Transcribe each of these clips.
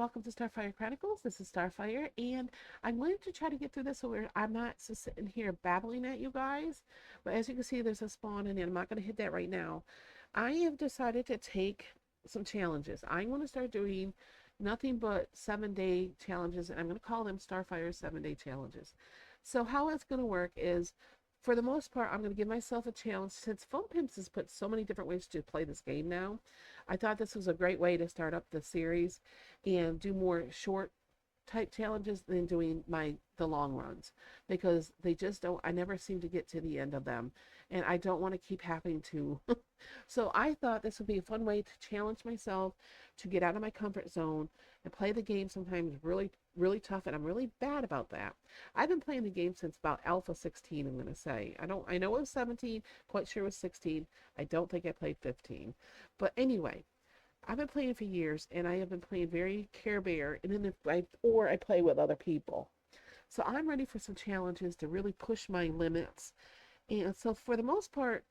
welcome to Starfire Chronicles. This is Starfire, and I'm going to try to get through this so I'm not just sitting here babbling at you guys. But as you can see, there's a spawn in it. I'm not going to hit that right now. I have decided to take some challenges. I'm going to start doing nothing but 7-day challenges, and I'm going to call them Starfire 7-day challenges. So how it's going to work is, for the most part, I'm going to give myself a challenge since Phone Pimps has put so many different ways to play this game now. I thought this was a great way to start up the series and do more short type challenges than doing the long runs, because they just don't, I never seem to get to the end of them, and I don't want to keep having to. So I thought this would be a fun way to challenge myself to get out of my comfort zone and play the game sometimes really tough, and I'm really bad about that. I've been playing the game since about Alpha 16, I'm going to say. I know it was 17, quite sure it was 16. I don't think I played 15. But anyway, I've been playing for years, and I have been playing very Care Bear, and then I play with other people. So I'm ready for some challenges to really push my limits. And so for the most part,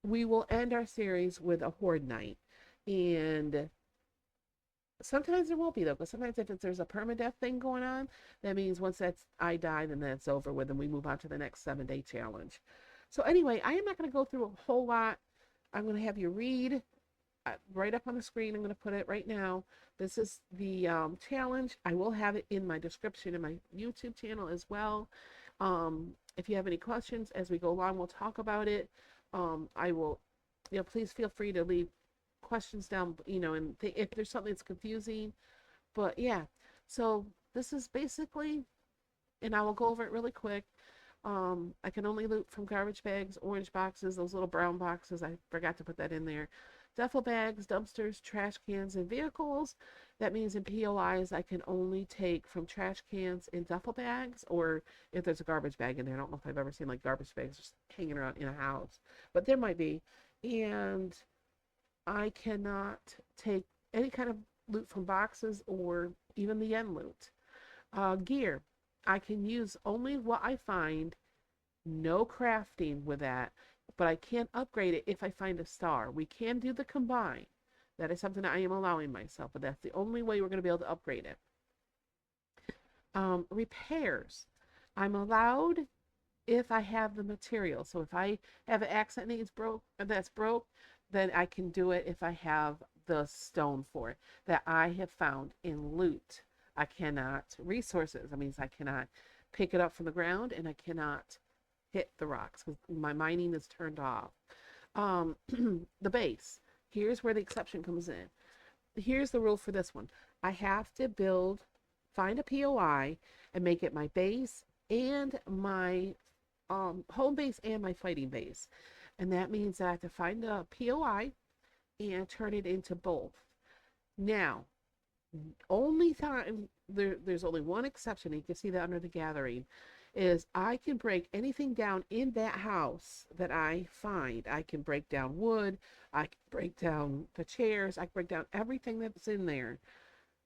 we will end our series with a Horde Night. And sometimes there won't be, though, because sometimes if there's a permadeath thing going on, that means once I die, then that's over with, and we move on to the next 7-day challenge. So anyway, I am not going to go through a whole lot. I'm going to have you read right up on the screen. I'm going to put it right now. This is the challenge. I will have it in my description in my YouTube channel as well. If you have any questions as we go along, we'll talk about it. I will, please feel free to leave questions down, and if there's something that's confusing. But yeah, so this is basically, and I will go over it really quick. I can only loot from garbage bags, orange boxes, those little brown boxes. I forgot to put that in there. Duffel bags, dumpsters, trash cans, and vehicles. That means in POIs, I can only take from trash cans and duffel bags, or if there's a garbage bag in there. I don't know if I've ever seen like garbage bags just hanging around in a house, but there might be. And I cannot take any kind of loot from boxes or even the end loot. Gear. I can use only what I find, no crafting with that, but I can upgrade it if I find a star. We can do the combine. That is something that I am allowing myself, but that's the only way we're going to be able to upgrade it. Repairs. I'm allowed if I have the material. So if I have an axe that's broke, then I can do it if I have the stone for it that I have found in loot. I cannot resources. That means I cannot pick it up from the ground, and I cannot hit the rocks because my mining is turned off. The base. Here's where the exception comes in. Here's the rule for this one. I have to find a POI and make it my base and my home base and my fighting base. And that means that I have to find a POI and turn it into both. Now, only time there's only one exception, you can see that under the gathering, is I can break anything down in that house that I find. I can break down wood, I can break down the chairs, I can break down everything that's in there,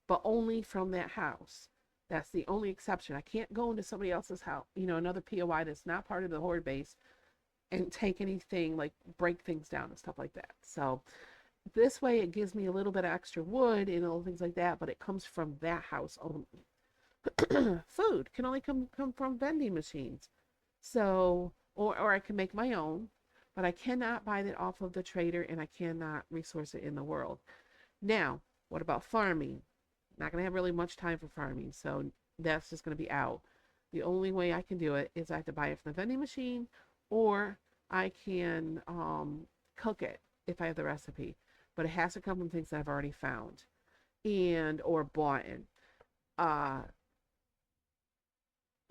but only from that house. That's the only exception. I can't go into somebody else's house, another POI that's not part of the horde base, and take anything, like break things down and stuff like that. So this way it gives me a little bit of extra wood and all things like that, but it comes from that house only. Food can only come from vending machines. So, or I can make my own, but I cannot buy that off of the trader, and I cannot resource it in the world. Now, what about farming? Not going to have really much time for farming, so that's just going to be out. The only way I can do it is I have to buy it from the vending machine, or I can cook it if I have the recipe. But it has to come from things that I've already found and or bought in.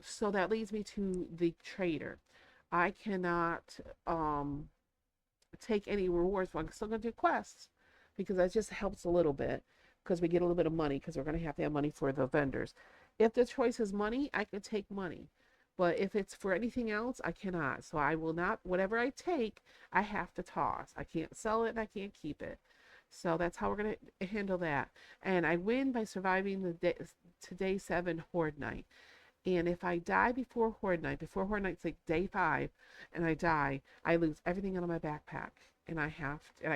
So that leads me to the trader. I cannot take any rewards, but I'm still going to do quests because that just helps a little bit, because we get a little bit of money, because we're going to have money for the vendors. If the choice is money, I can take money. But if it's for anything else, I cannot. So I will not, whatever I take, I have to toss. I can't sell it and I can't keep it. So that's how we're going to handle that. And I win by surviving to day 7 Horde Night. And if I die before Horde Night's like day 5, and I die, I lose everything out of my backpack. And I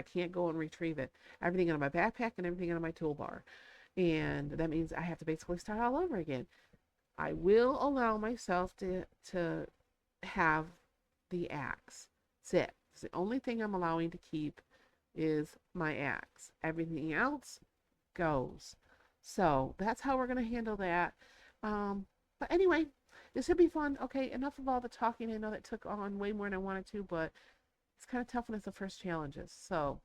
can't go and retrieve it. Everything out of my backpack and everything out of my toolbar. And that means I have to basically start all over again. I will allow myself to have the axe. That's it. It's the only thing I'm allowing to keep is my axe. Everything else goes. So that's how we're going to handle that. But anyway, this should be fun. Okay, enough of all the talking. I know that took on way more than I wanted to, but it's kind of tough when it's the first challenges. So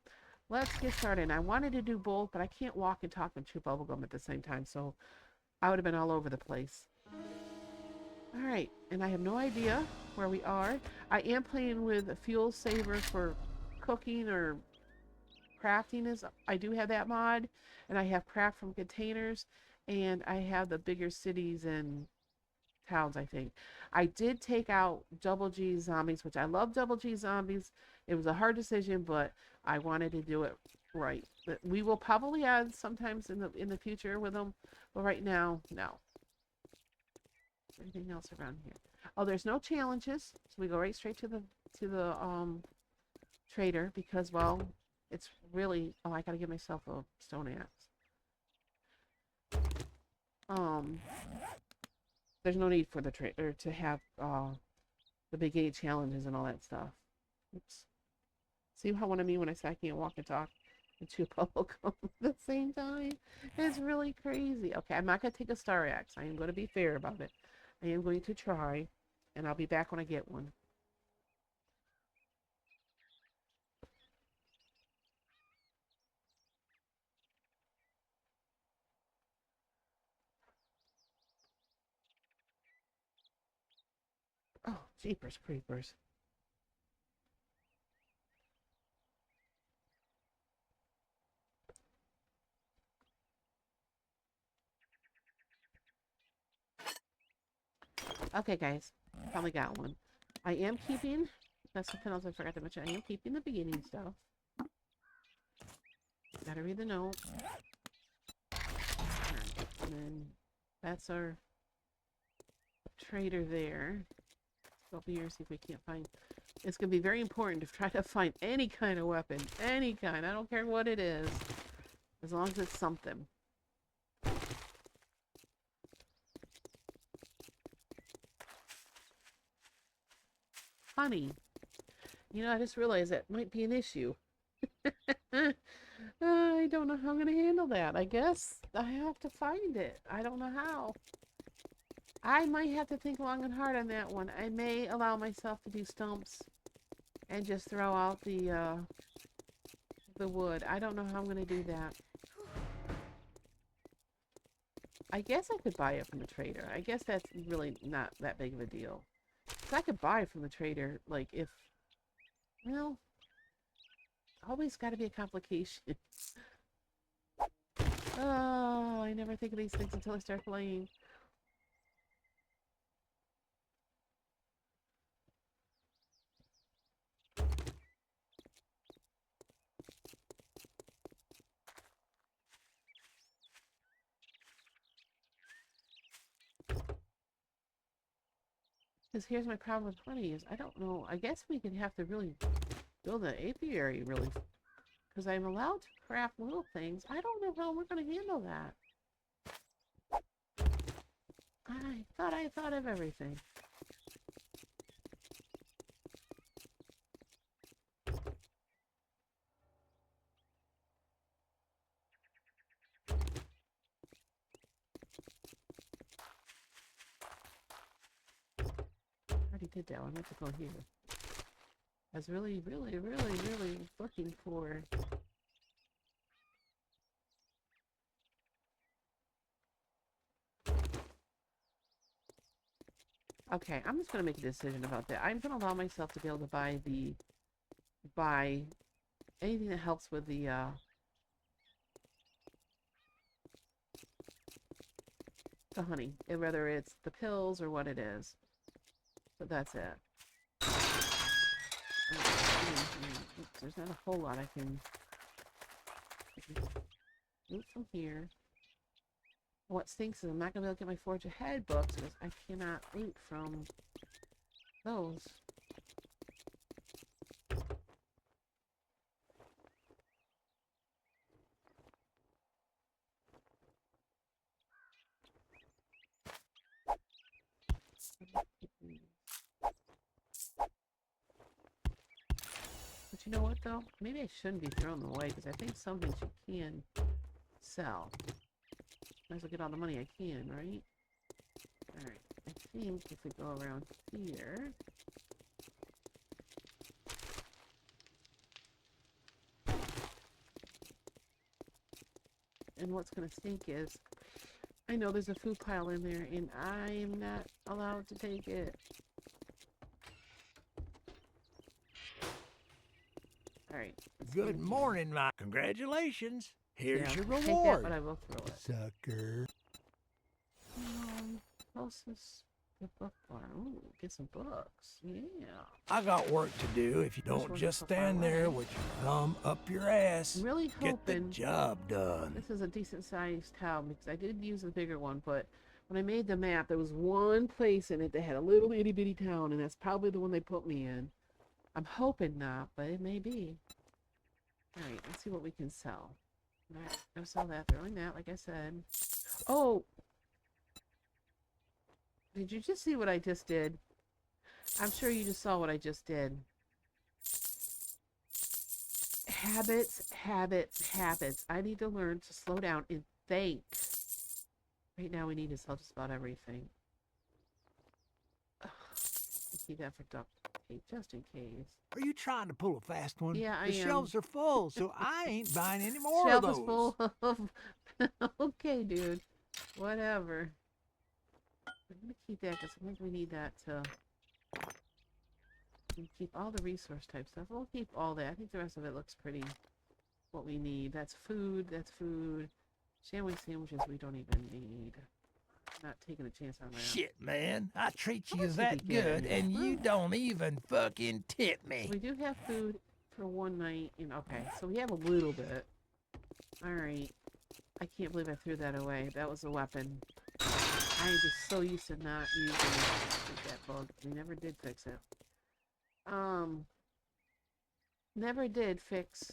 let's get started. I wanted to do both, but I can't walk and talk and chew bubblegum at the same time. So I would have been all over the place. All right, and I have no idea where we are. I am playing with a fuel saver for cooking or crafting. Is I do have that mod, and I have craft from containers, and I have the bigger cities and towns, I think. I did take out double G zombies, which I love double G zombies. It was a hard decision, but I wanted to do it right. But we will probably add sometimes in the future with them, but right now, no. Anything else around here? Oh, there's no challenges, so we go right straight to the trader because, well, it's really, oh, I gotta give myself a stone axe. There's no need for the trader to have the big 8 challenges and all that stuff. Oops. See what I mean when I say I can't walk and talk and chew bubblegum at the same time? It's really crazy. Okay, I'm not gonna take a star axe. I am gonna be fair about it. I am going to try, and I'll be back when I get one. Oh, jeepers creepers. Okay, guys, probably got one. I am keeping, that's something else I forgot to mention, I am keeping the beginning stuff. Gotta read the note. Right. And then that's our trader there. Go up here, see if we can't find. It's gonna be very important to try to find any kind of weapon, any kind. I don't care what it is, as long as it's something. Honey, you know, I just realized that might be an issue. I don't know how I'm gonna handle that. I guess I have to find it. I don't know how. I might have to think long and hard on that one. I may allow myself to do stumps and just throw out the wood. I don't know how I'm gonna do that. I guess I could buy it from the trader. I guess that's really not that big of a deal. So I could buy from the trader, like if, well, always got to be a complication. Oh, I never think of these things until I start playing. Because here's my problem with honey is I don't know. I guess we could have to really build an apiary really, because I'm allowed to craft little things. I don't know how we're going to handle that. I thought of everything. I already did that. I meant to go here. I was really, really, really, really looking for. Okay, I'm just gonna make a decision about that. I'm gonna allow myself to be able to buy anything that helps with the honey, whether it's the pills or what it is. But that's it. Oops, there's not a whole lot I can loot from here. What stinks is I'm not gonna be able to get my Forge Ahead books because I cannot loot from those. But you know what, though? Maybe I shouldn't be throwing them away, because I think some things you can sell. Might as well get all the money I can, right? Alright, I think if we go around here... And what's going to stink is, I know there's a food pile in there, and I'm not allowed to take it. Alright. Good morning, my congratulations. Here's your Take that, reward. but I will throw it. Sucker. Closest the book bar. Ooh, get some books. Yeah. I got work to do if you don't just stand there with your thumb up your ass. I'm really hoping get the job done. this is a decent sized town, because I did use a bigger one, but when I made the map, there was one place in it that had a little itty bitty town, and that's probably the one they put me in. I'm hoping not, but it may be. Alright, let's see what we can sell. Alright, I'll sell that. Throwing that, like I said. Oh! Did you just see what I just did? I'm sure you just saw what I just did. Habits, habits, habits. I need to learn to slow down and think. Right now we need to sell just about everything. Ugh, keep that for duct tape, just in case. Are you trying to pull a fast one? Yeah, I The am. shelves are full, so I ain't buying any more Shelf of those. is full of... Okay, dude. Whatever. I'm gonna keep that because I think we need that to keep all the resource type stuff. We'll keep all that. I think the rest of it looks pretty what we need. That's food. That's food. Sandwiches we don't even need. Not taking a chance on that. Shit, man. I treat you What that did he get? good, and you don't even fucking tip me. We do have food for one night. Okay, so we have a little bit. Alright. I can't believe I threw that away. That was a weapon. I am just so used to not using that bug. We never did fix it. Never did fix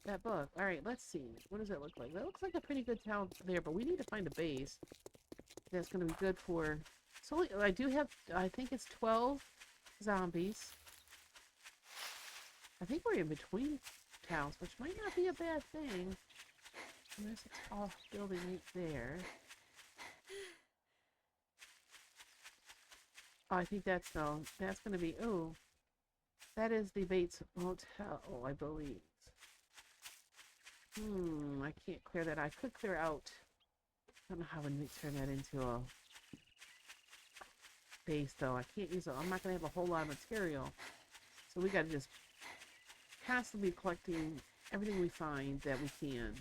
that bug. Alright, let's see. What does that look like? That looks like a pretty good town there, but we need to find a base that's going to be good for... So I do have, I think it's 12 zombies. I think we're in between towns, which might not be a bad thing. And there's a tall building right there. Oh, I think that's going to be, oh, that is the Bates Motel, I believe. I can't clear that. I could clear out. I don't know how to turn that into a base, though. I can't use it. I'm not going to have a whole lot of material. So we got to just constantly collecting everything we find that we can.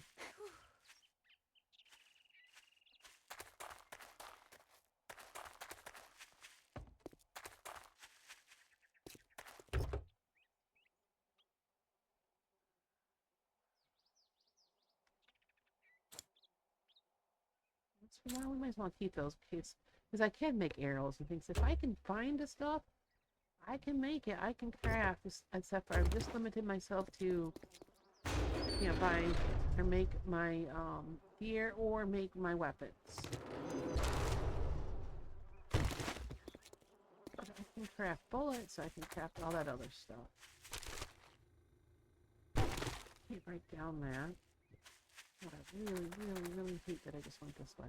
Well, we might as well keep those because I can make arrows and things. If I can find the stuff, I can make it. I can craft, except for I've just limited myself to, you know, buy or make my gear or make my weapons. But I can craft bullets. I can craft all that other stuff. Can't write down that. But I really, really, really hate that I just went this way.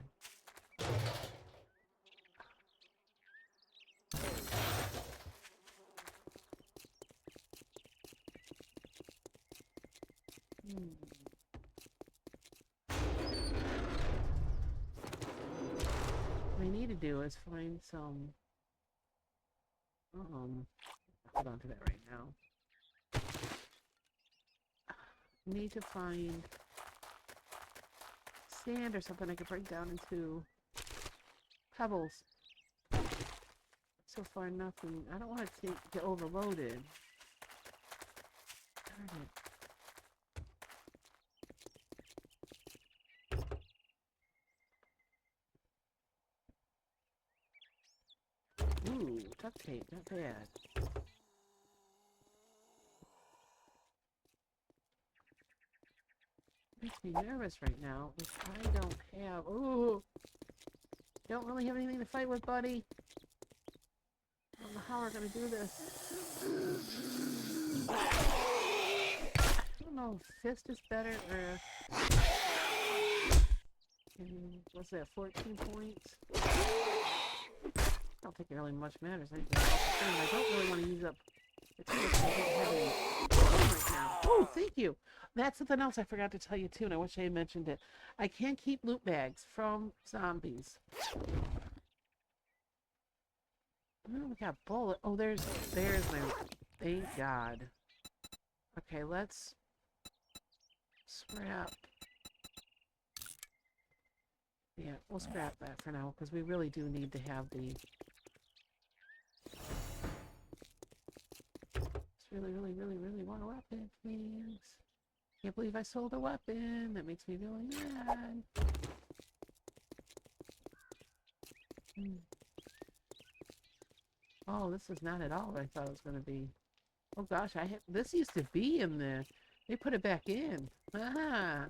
What I need to do is find some... hold on to that right now. I need to find sand or something I could break down into pebbles. So far, nothing. I don't want it to get overloaded. Darn it. Ooh, duct tape, not bad. Makes me nervous right now, because I don't have... Ooh! Don't really have anything to fight with, buddy. I don't know how we're gonna do this. know if fist is better or... what's that, 14 points? I don't think it really much matters. I don't really want to use up the tools. I don't have any right now. Oh, thank you. That's something else I forgot to tell you too, and I wish I had mentioned it. I can't keep loot bags from zombies. Oh, we got bullet. Oh, there's my... Thank God. Okay, let's scrap. Yeah, we'll scrap that for now, because we really do need to have the... Really, really, really, really want a weapon, please. Can't believe I sold a weapon. That makes me really mad. Oh, this is not at all what I thought it was going to be. Oh gosh, this used to be in there. They put it back in. Ah.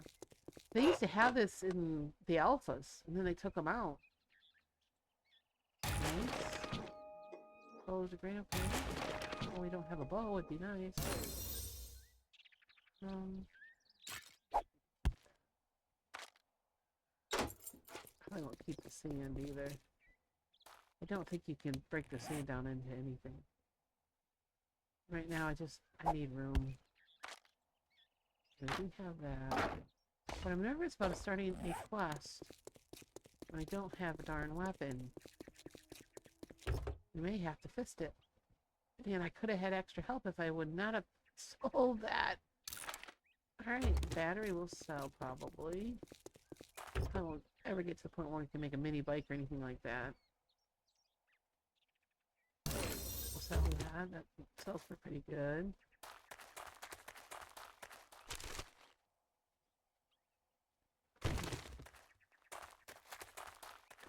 They used to have this in the alphas, and then they took them out. Nice. Bow's a great okay. Oh, we don't have a bow, it'd be nice. Probably won't keep the sand either. I don't think you can break the sand down into anything. Right now, I need room. I do have that. But I'm nervous about starting a quest when I don't have a darn weapon. We may have to fist it. Man, I could have had extra help if I would not have sold that. Alright, battery will sell probably. I won't ever get to the point where we can make a mini bike or anything like that. We'll sell that. That sells for pretty good.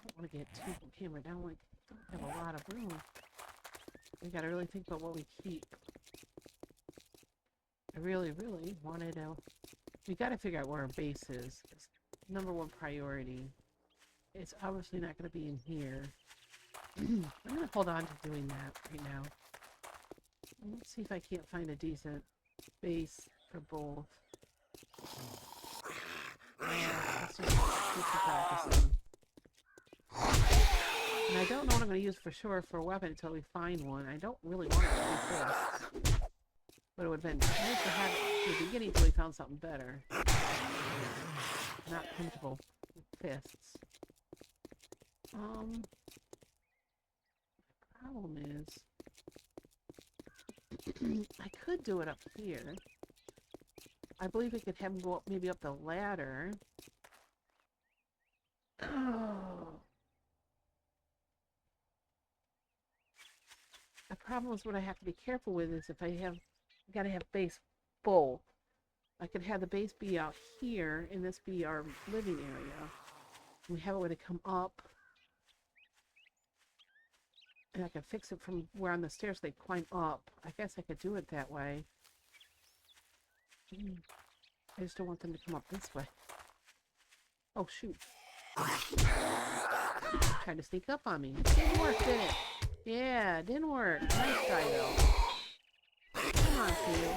Don't want to get too hammered down. Like, don't have a lot of room. We gotta really think about what we keep. I really, really wanted to... We gotta figure out where our base is. It's #1 priority. It's obviously not gonna be in here. I'm gonna hold on to doing that right now. Let's see if I can't find a decent base for both. Let's just get to practicing. And I don't know what I'm going to use for sure for a weapon until we find one. I don't really want it to be fists. But it would have been nice to have it in the beginning until we found something better. Not comfortable with fists. The problem is... I could do it up here. I believe we could have him go up, maybe up the ladder. Oh. The problem is what I have to be careful with is if I have, gotta have base both. I could have the base be out here and this be our living area. We have a way to come up. And I could fix it from where on the stairs they climb up. I guess I could do it that way. I just don't want them to come up this way. Oh, shoot. Tried to sneak up on me. Didn't work, did it? Yeah, it didn't work. Nice try, though. Come on, kid.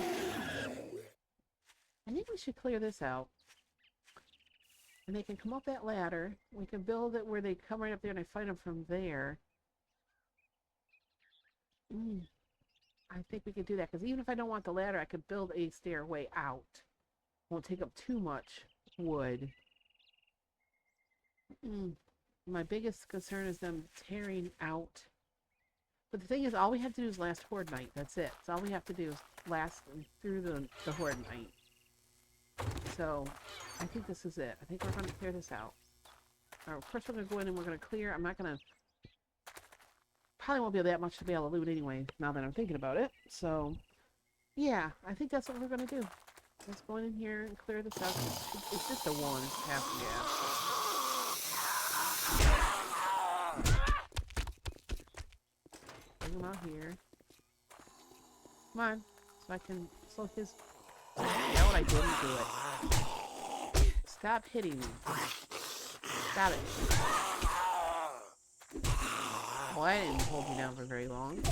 I think we should clear this out. And they can come up that ladder. We can build it where they come right up there and I fight them from there. I think we could do that, because even if I don't want the ladder, I could build a stairway out. Won't take up too much wood. My biggest concern is them tearing out. But the thing is, all we have to do is last Horde Night. That's it. That's all we have to do is last through the Horde Night. So, I think this is it. I think we're going to clear this out. Alright, first we're going to go in and we're going to clear. I'm not going to... Probably won't be that much to be able to loot anyway, now that I'm thinking about it. So, yeah, I think that's what we're going to do. Let's go in here and clear this out. It's just a one. It's half gas. Bring him out here. Come on, so I can slow his... Now what I didn't do it. Stop hitting me. Stop it. Well, I didn't hold you down for very long.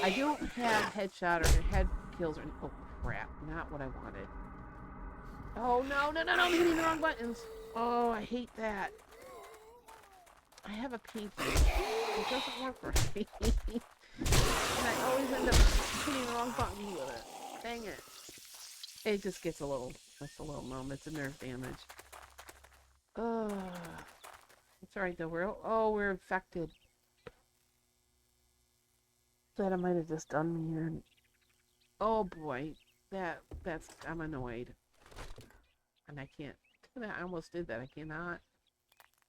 I don't have headshot or head kills or... Oh, crap. Not what I wanted. Oh, no, no, no, no, I'm hitting the wrong buttons. Oh, I hate that. I have a pinky. It doesn't work right. And I always end up hitting the wrong buttons with it. Dang it. It just gets a little, that's a little numb. It's a nerve damage. Ugh. It's alright though. We're infected. That I might have just done me here. Oh boy. I'm annoyed. And I can't, I almost did that. I cannot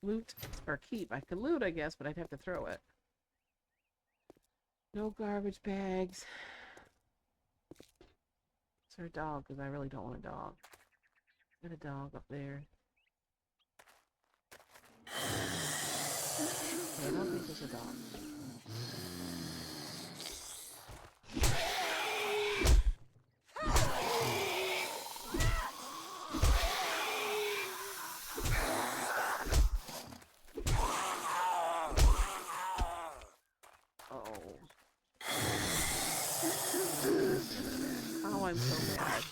loot or keep. I could loot, I guess, but I'd have to throw it. No garbage bags. Is there a dog? Because I really don't want a dog. Got a dog up there. Okay, I don't think there's a dog. Oh, I'm so bad.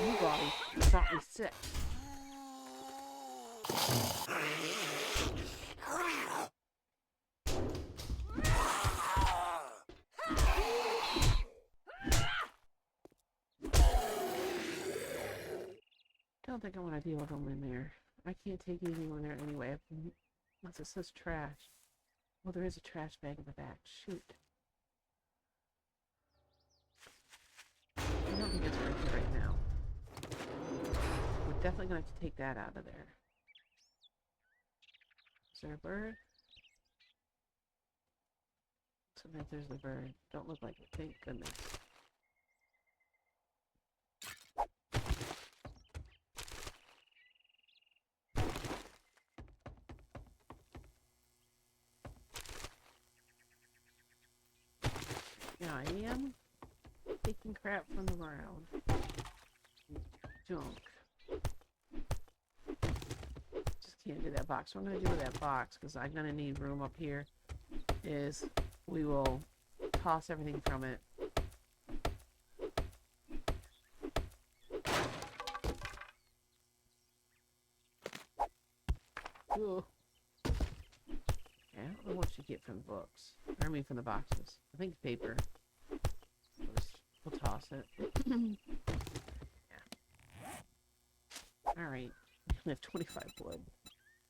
You got me sick. I don't think I want to deal with them in there. I can't take anyone there anyway. Unless it says trash. Well, there is a trash bag in the back. Shoot. I don't think it's worth it right now. We're definitely going to have to take that out of there. Is there a bird? Sometimes there's the bird. Don't look like it. Thank goodness. Yeah, I am taking crap from the ground. Junk. Just can't do that box. What I'm going to do with that box, because I'm going to need room up here, is we will toss everything from it. Ooh. Yeah, I don't know what you get from the books. I mean from the boxes. I think paper. We'll toss it. Yeah. Alright. I have 25 wood.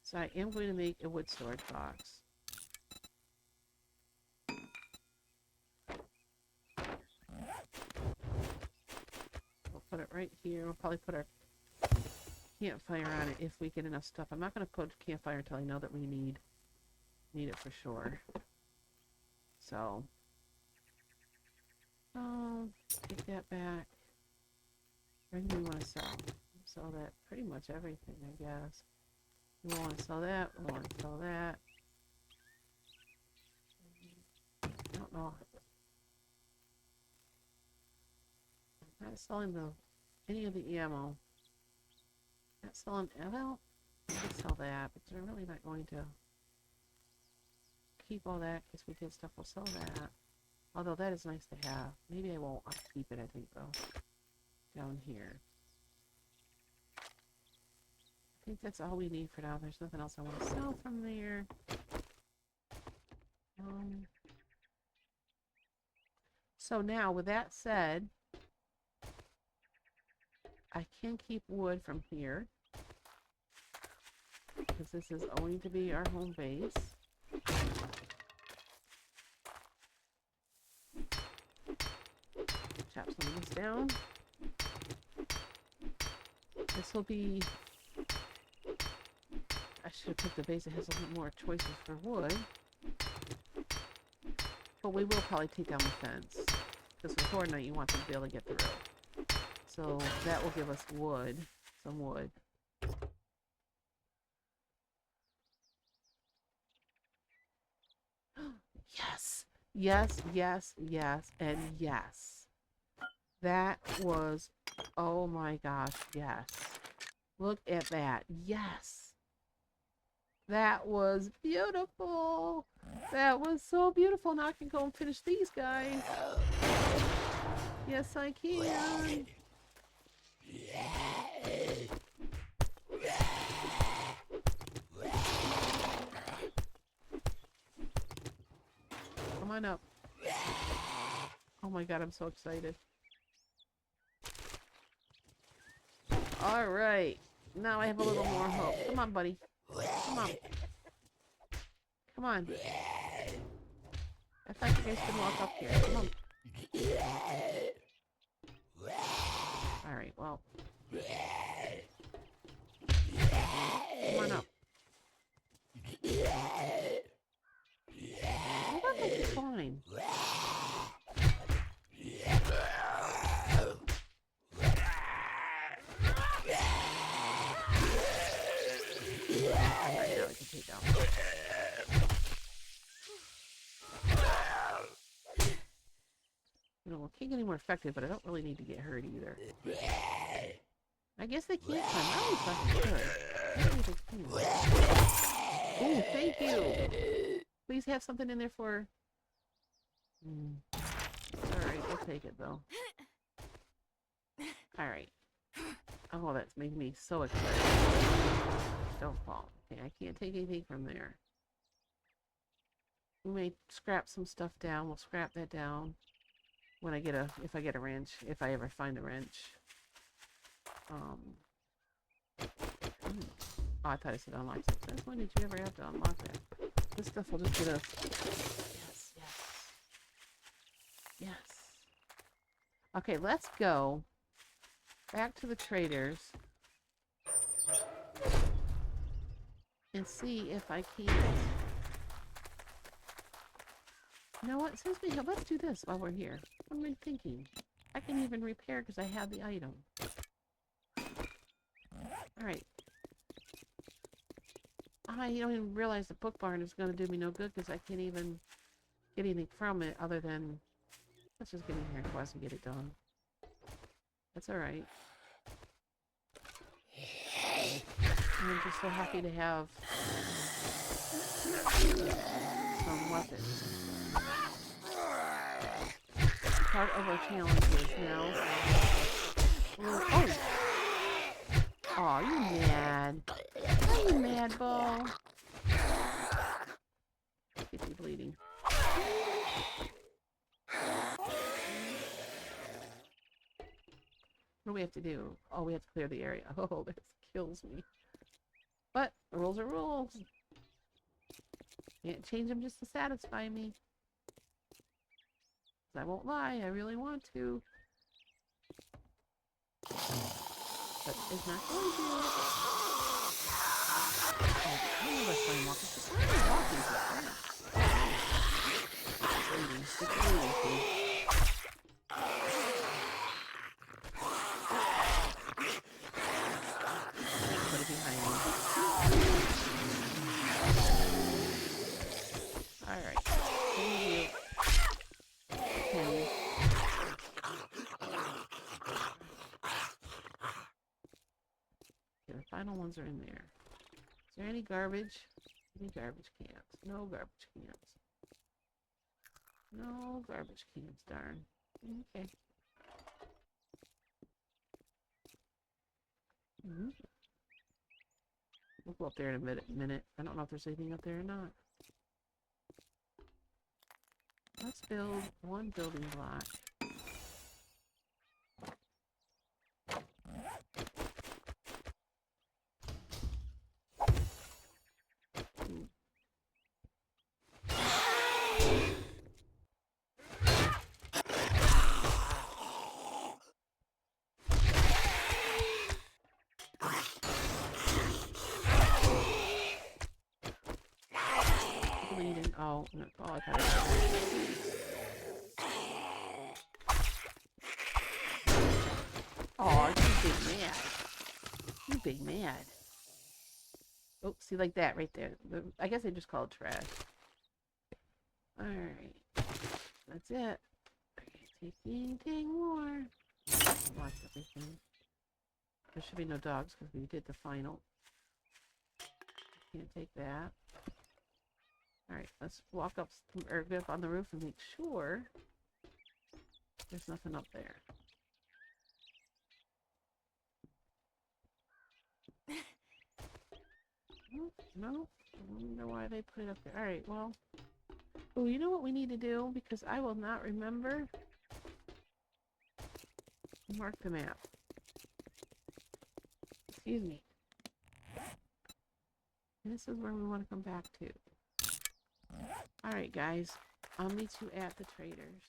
So I am going to make a wood storage box. We'll put it right here. We'll probably put our campfire on it if we get enough stuff. I'm not going to put campfire until I know that we need it for sure. So, take that back. Everything we want to sell. Sell that pretty much everything, I guess. We want to sell that. We want to sell that. I don't know. I'm not selling any of the ammo. Not selling. Well, I could sell that, but we're really not going to keep all that because we get stuff. We'll sell that. Although that is nice to have. Maybe I won't. I'll keep it, I think, though. Down here. I think that's all we need for now. There's nothing else I want to sell from there. So now, with that said, I can keep wood from here. Because this is going to be our home base. Chop some of this down. This will be... I should have picked a base that has a little more choices for wood. But we will probably take down the fence. Because with Horde Night, you want them to be able to get through. So that will give us wood. Some wood. Yes! Yes, yes, yes, and yes. That was... Oh my gosh, yes. Look at that. Yes! That was beautiful! That was so beautiful. Now I can go and finish these guys. Yes, I can. Come on up. Oh my god, I'm so excited. Alright. Now I have a little more hope. Come on, buddy. Come on. Come on. I thought you guys could walk up here. Come on. Alright, well. Come on up. I thought that was fine. Alright, now I can take out. You know, it can't get any more effective, but I don't really need to get hurt either. I guess they can't climb. I always thought they could. Ooh, thank you. Please have something in there for... Alright, we'll take it though. Alright. Oh, that's making me so excited. Don't fall. Okay, I can't take anything from there. We may scrap some stuff down. We'll scrap that down when I get a... if I get a wrench. If I ever find a wrench. Oh, I thought I said unlock success. When did you ever have to unlock that? This stuff will just get us. Yes, yes. Yes. Okay, let's go back to the traders and see if I can. You know what? Since we have, let's do this while we're here. What am I thinking? I can even repair because I have the item. Alright. I don't even realize the book barn is going to do me no good because I can't even get anything from it other than... let's just get in here twice and get it done. That's alright. I'm just so happy to have some weapons. Part of our challenges now. Oh! Aw, you mad. Are you mad, Bo? Get you bleeding. What do we have to do? Oh, we have to clear the area. Oh, this kills me. But rules are rules. Can't change them just to satisfy me. I won't lie, I really want to. But it's not going to. Oh, let's try and walk. It's not walking so fast. It's leading. It's leading, see? Put it behind me. Alright. Thank you. Okay. The final ones are in there. Is there any garbage? Any garbage cans? No garbage cans. No garbage cans, darn. Okay. We'll go up there in a minute. I don't know if there's anything up there or not. Let's build one building block. Bleeding. Oh, no. Oh, I thought oh, you big mad. You big mad. Oh, see, like that right there. I guess they just call it trash. Alright. That's it. I can't take anything more. Lost everything. There should be no dogs because we did the final. Can't take that. Alright, let's walk up or get up on the roof and make sure There's nothing up there. No, I wonder why they put it up there. Alright, well. Oh, you know what we need to do? Because I will not remember. Mark the map. Excuse me. This is where we want to come back to. Alright, guys. I'll meet you at the traders.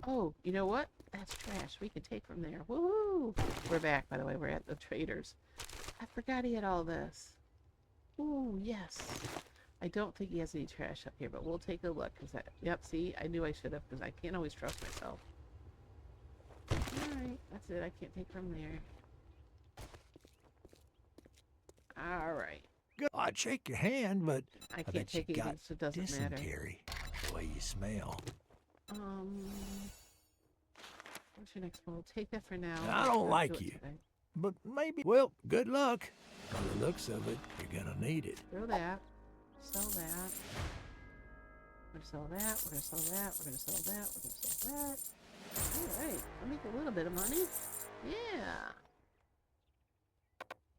Oh, you know what? That's trash. We can take from there. Woohoo! We're back, by the way. We're at the traders. I forgot he had all this. Ooh, yes. I don't think he has any trash up here, but we'll take a look. Yep, see? I knew I should have, because I can't always trust myself. Alright, that's it. I can't take from there. Alright. I'd shake your hand, but I can't bet you take it got again, so it doesn't matter. dysentery the way you smell. What's your next one? We'll take that for now. I don't like you, but maybe, well, good luck. By the looks of it, you're gonna need it. Throw that. Sell that. We're gonna sell that. We're gonna sell that. We're gonna sell that. We're gonna sell that. Alright, I'll make a little bit of money. Yeah.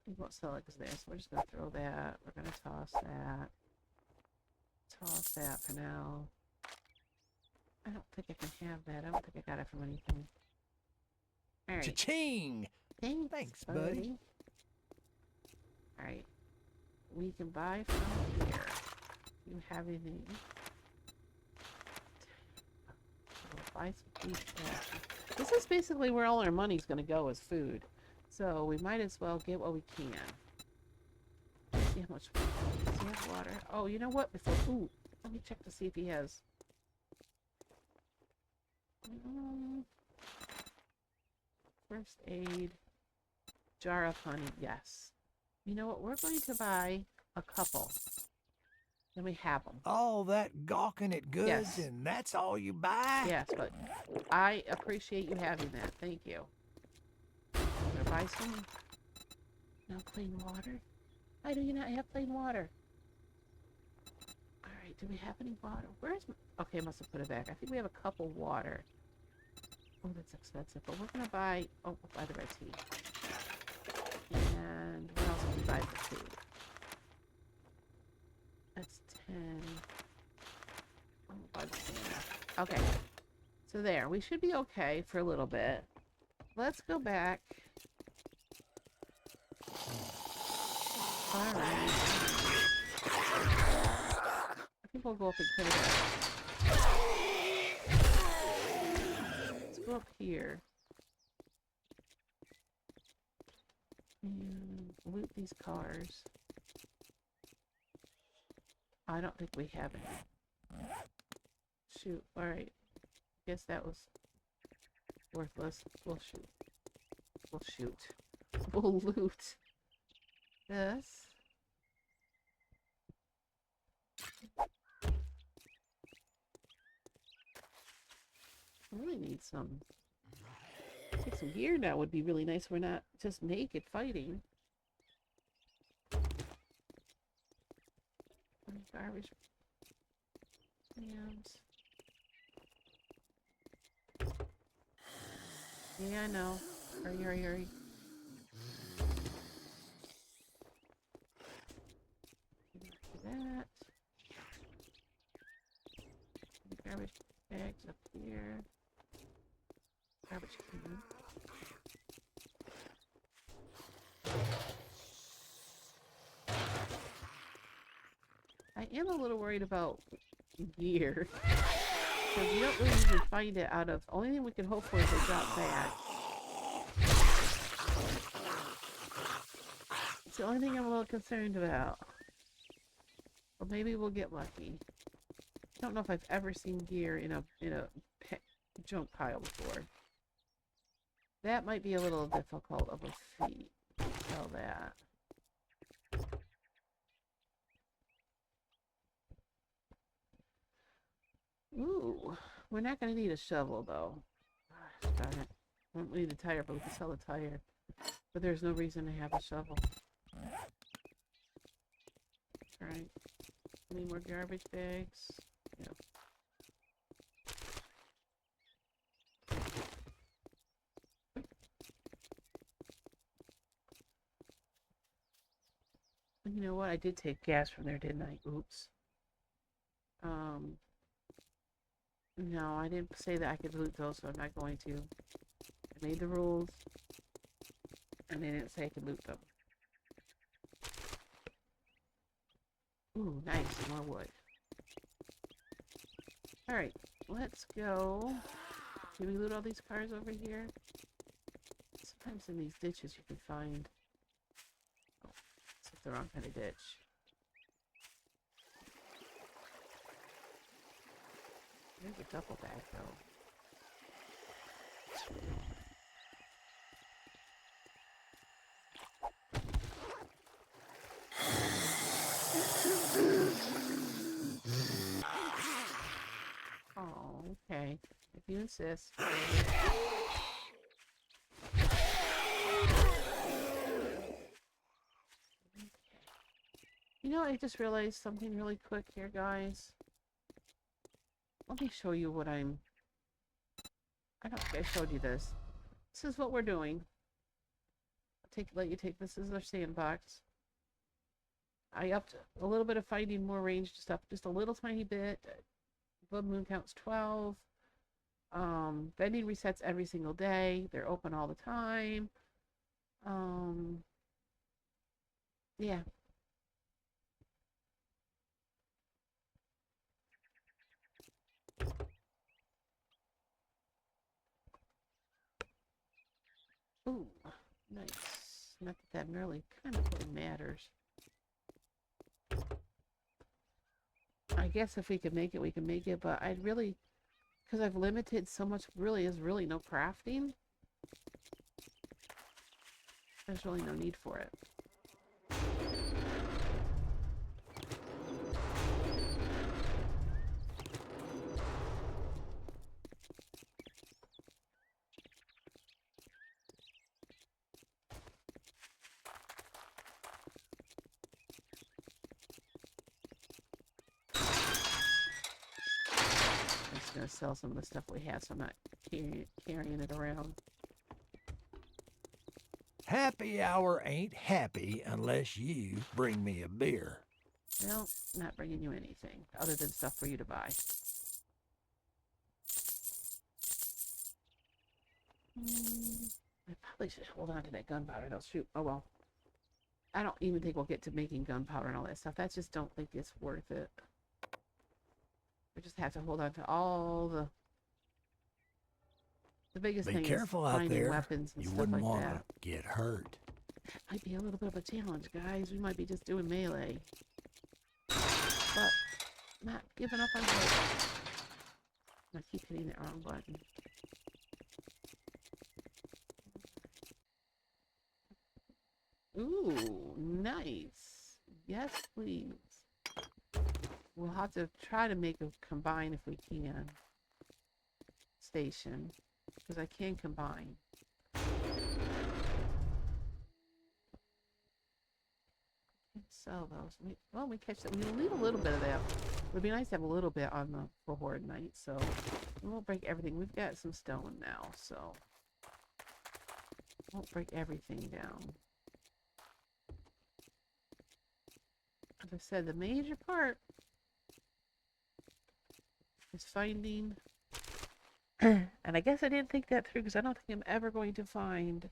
We won't sell it because there, so we're just gonna throw that. We're gonna toss that. Toss that for now. I don't think I can have that. I don't think I got it from anything. Alright. Cha-ching! Thanks, buddy. Alright. We can buy from here. You have anything? We'll buy some food. Yeah. This is basically where all our money's gonna go, is food. So we might as well get what we can. Let's see how much. Does he have water? Oh, you know what? Ooh, let me check to see if he has. First aid. Jar of honey. Yes. You know what? We're going to buy a couple. Then we have them. All that gawking at goods, Yes. And that's all you buy? Yes, but I appreciate you having that. Thank you. I'm gonna buy some. No plain water. Why do you not have plain water? Alright, do we have any water? Where's my... Okay, I must have put it back. I think we have a cup of water. Oh, that's expensive. But we're gonna buy... Oh, we'll buy the red tea. And what else can we buy for food? That's 10. Oh, we'll buy the same. Okay. So there. We should be okay for a little bit. Let's go back. Alright. I think we'll go up and clear that. Let's go up here. And loot these cars. I don't think we have any. Shoot. Alright. Guess that was worthless. We'll shoot. We'll shoot. We'll loot. This. I really need some. Take some gear now would be really nice. We're not just naked fighting. Garbage. Cans. Yeah, I know. Hurry, hurry, hurry. That. Garbage bags up here. Garbage can. I am a little worried about gear. Because you don't really even find it out of... The only thing we can hope for is they drop back. It's the only thing I'm a little concerned about. Or maybe we'll get lucky. I don't know if I've ever seen gear in a junk pile before. That might be a little difficult of a feat. Tell that. Ooh, we're not going to need a shovel though. Gosh, darn it. We don't need a tire, but we can sell a tire. But there's no reason to have a shovel. Alright. Any more garbage bags? Yep. I did take gas from there, didn't I? Oops. Um, no, I didn't say that I could loot those, so I'm not going to. I made the rules, and they didn't say I could loot them. Ooh, nice, more wood. Alright, let's go. Can we loot all these cars over here? Sometimes in these ditches you can find... Oh, it's the wrong kind of ditch. There's a duffel bag, though. Oh, okay. If you insist. You know, I just realized something really quick here, guys. Let me show you what I'm... I don't think I showed you this. This is what we're doing. Let you take this as our sandbox. I upped a little bit of finding more ranged stuff, just a little tiny bit. Blood moon counts 12. Vending resets every single day. They're open all the time. Yeah. Ooh, nice. Not that really kind of really matters. I guess if we could make it, we can make it, but I'd really, because I've limited so much, really is really no crafting. There's really no need for it. I'm just going to sell some of the stuff we have, so I'm not carrying it around. Happy hour ain't happy unless you bring me a beer. No, not bringing you anything other than stuff for you to buy. I probably should hold on to that gunpowder. No, shoot. Oh well. I don't even think we'll get to making gunpowder and all that stuff. I just don't think it's worth it. We just have to hold on to all the biggest thing is finding weapons and stuff like that. You wouldn't want to get hurt. Might be a little bit of a challenge, guys. We might be just doing melee. But not giving up on hope. I keep hitting the wrong button. Ooh, nice. Yes, please. We'll have to try to make a combine if we can. Station. Because I can combine. Sell those. Well, we catch that. We'll leave a little bit of that. It would be nice to have a little bit on for Horde Night, so we won't break everything. We've got some stone now, so won't break everything down. As I said, the major part is finding, and I guess I didn't think that through because I don't think I'm ever going to find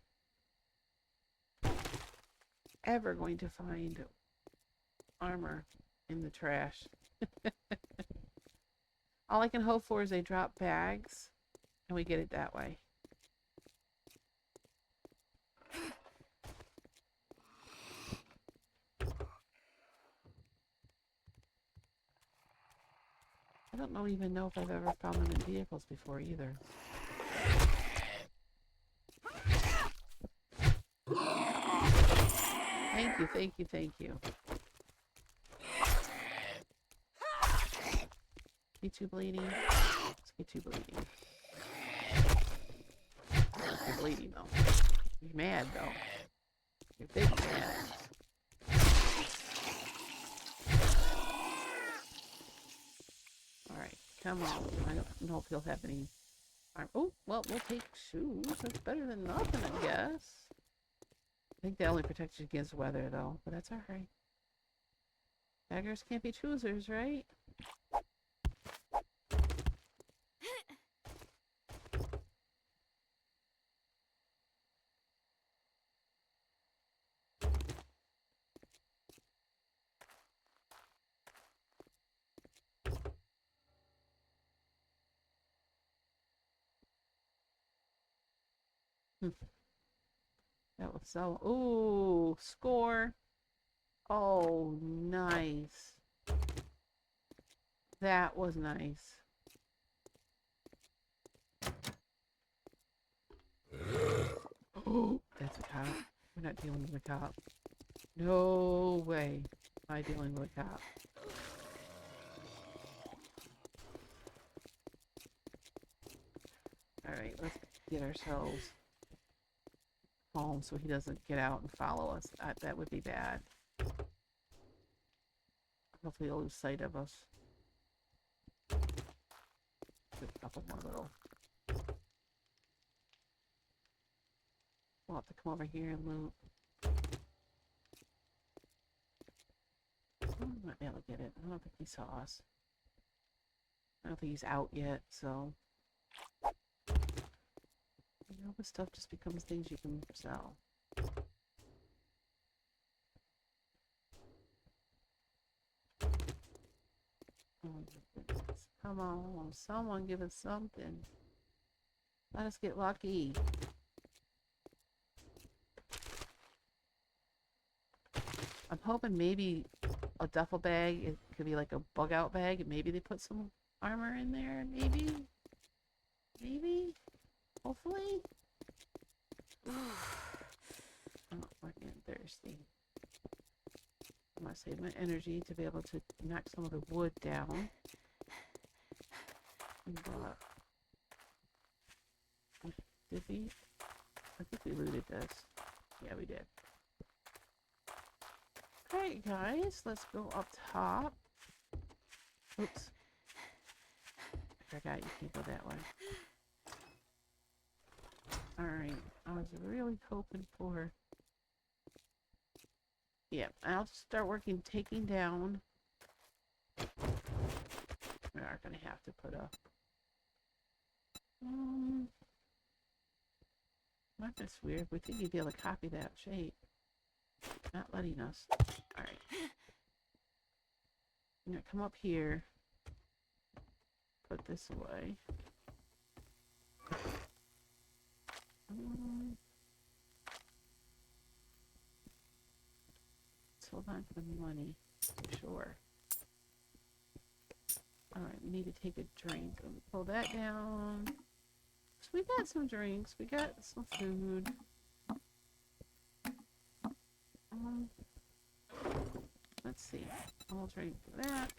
armor in the trash. All I can hope for is they drop bags and we get it that way. I don't even know if I've ever found them in vehicles before either. Thank you, thank you, thank you. Get you bleeding. Let's get you bleeding. You're bleeding though. You're mad though. You're big mad. Alright, come on. I don't know if he'll have any arm. Oh, well, we'll take shoes. That's better than nothing, I guess. I think they only protect you against weather though, but that's alright. Beggars can't be choosers, right? That was so... Ooh, score. Oh, nice. That was nice. Oh, that's a cop. We're not dealing with a cop. No way am I dealing with a cop. Alright, let's get ourselves home so he doesn't get out and follow us. That would be bad. Hopefully he'll lose sight of us. Just a couple more little... We'll have to come over here and loot. I might be able to get it. I don't think he saw us. I don't think he's out yet, so... You know, this stuff just becomes things you can sell. Oh my goodness. Come on, someone give us something. Let us get lucky. I'm hoping maybe a duffel bag, it could be like a bug out bag, and maybe they put some armor in there, maybe? Maybe? Hopefully? Oh, I'm getting thirsty. I'm gonna save my energy to be able to knock some of the wood down. But did we? I think we looted this. Yeah, we did. Alright, guys, let's go up top. Oops. I forgot you can't go that way. Alright, I was really hoping for... Yeah, I'll start working taking down. We are going to have to put a... That's weird. We think you'd be able to copy that shape. Not letting us. Alright. I'm going to come up here. Put this away. Let's hold on to the money. Sure. Alright, we need to take a drink. Let me pull that down. So we got some drinks. We got some food. Let's see. I'll drink that.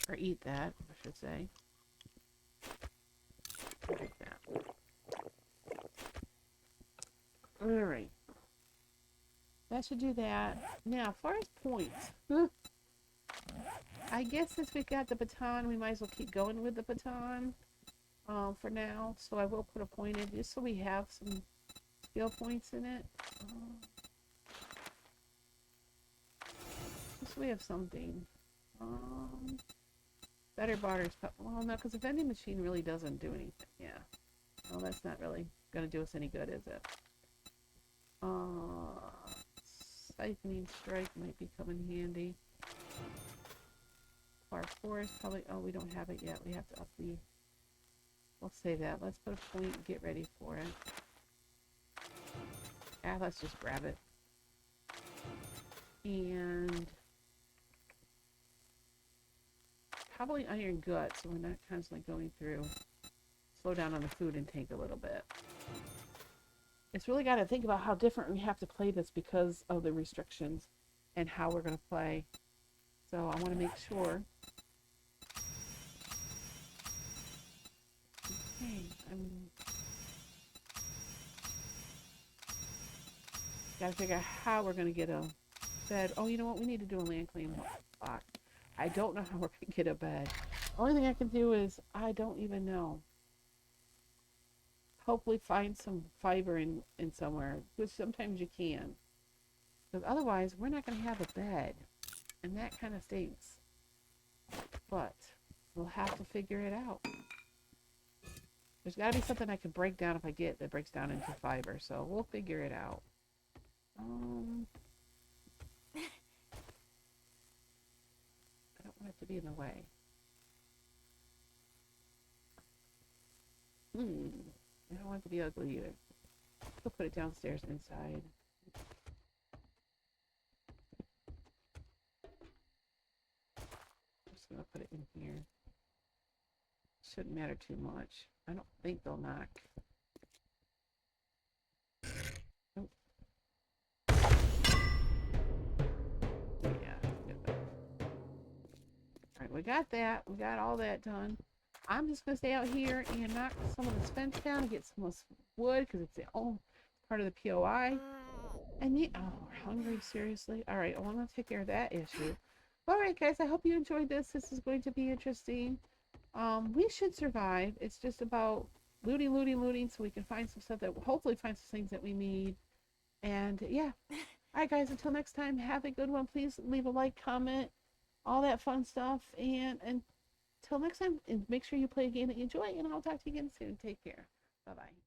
Or eat that, I should say. Drink that. Alright. That should do that. Now, as far as points. I guess since we've got the baton, we might as well keep going with the baton. For now. So I will put a point in just so we have some skill points in it. Just so we have something. Better barters. Well, no, because the vending machine really doesn't do anything. Yeah. Well, that's not really going to do us any good, is it? Siphoning strike might be coming handy. Our forest probably... Oh, we don't have it yet. We have to up the... We'll save that. Let's put a point and get ready for it. Ah, let's just grab it. And... probably iron gut, so we're not constantly going through. Slow down on the food intake a little bit. It's really got to think about how different we have to play this because of the restrictions and how we're going to play. So I want to make sure. Okay, got to figure out how we're going to get a bed. Oh, you know what? We need to do a land claim block. I don't know how we're going to get a bed. The only thing I can do is, I don't even know. Hopefully find some fiber in somewhere, which sometimes you can. Because otherwise, we're not going to have a bed. And that kind of stinks. But we'll have to figure it out. There's got to be something I can break down if I get that breaks down into fiber. So we'll figure it out. I don't want it to be in the way. I don't want it to be ugly either. We'll put it downstairs inside. I'm just going to put it in here. Shouldn't matter too much. I don't think they'll knock. Nope. Yeah. Alright, we got that. We got all that done. I'm just going to stay out here and knock some of this fence down and get some of this wood because it's the only part of the POI. And the, oh, we're hungry, seriously? Alright, well, I'm going to take care of that issue. Alright, guys, I hope you enjoyed this. This is going to be interesting. We should survive. It's just about looting, so we can find some stuff that will hopefully find some things that we need. And yeah. Alright, guys, until next time, have a good one. Please leave a like, comment, all that fun stuff. And until next time, make sure you play a game that you enjoy, and I'll talk to you again soon. Take care. Bye-bye.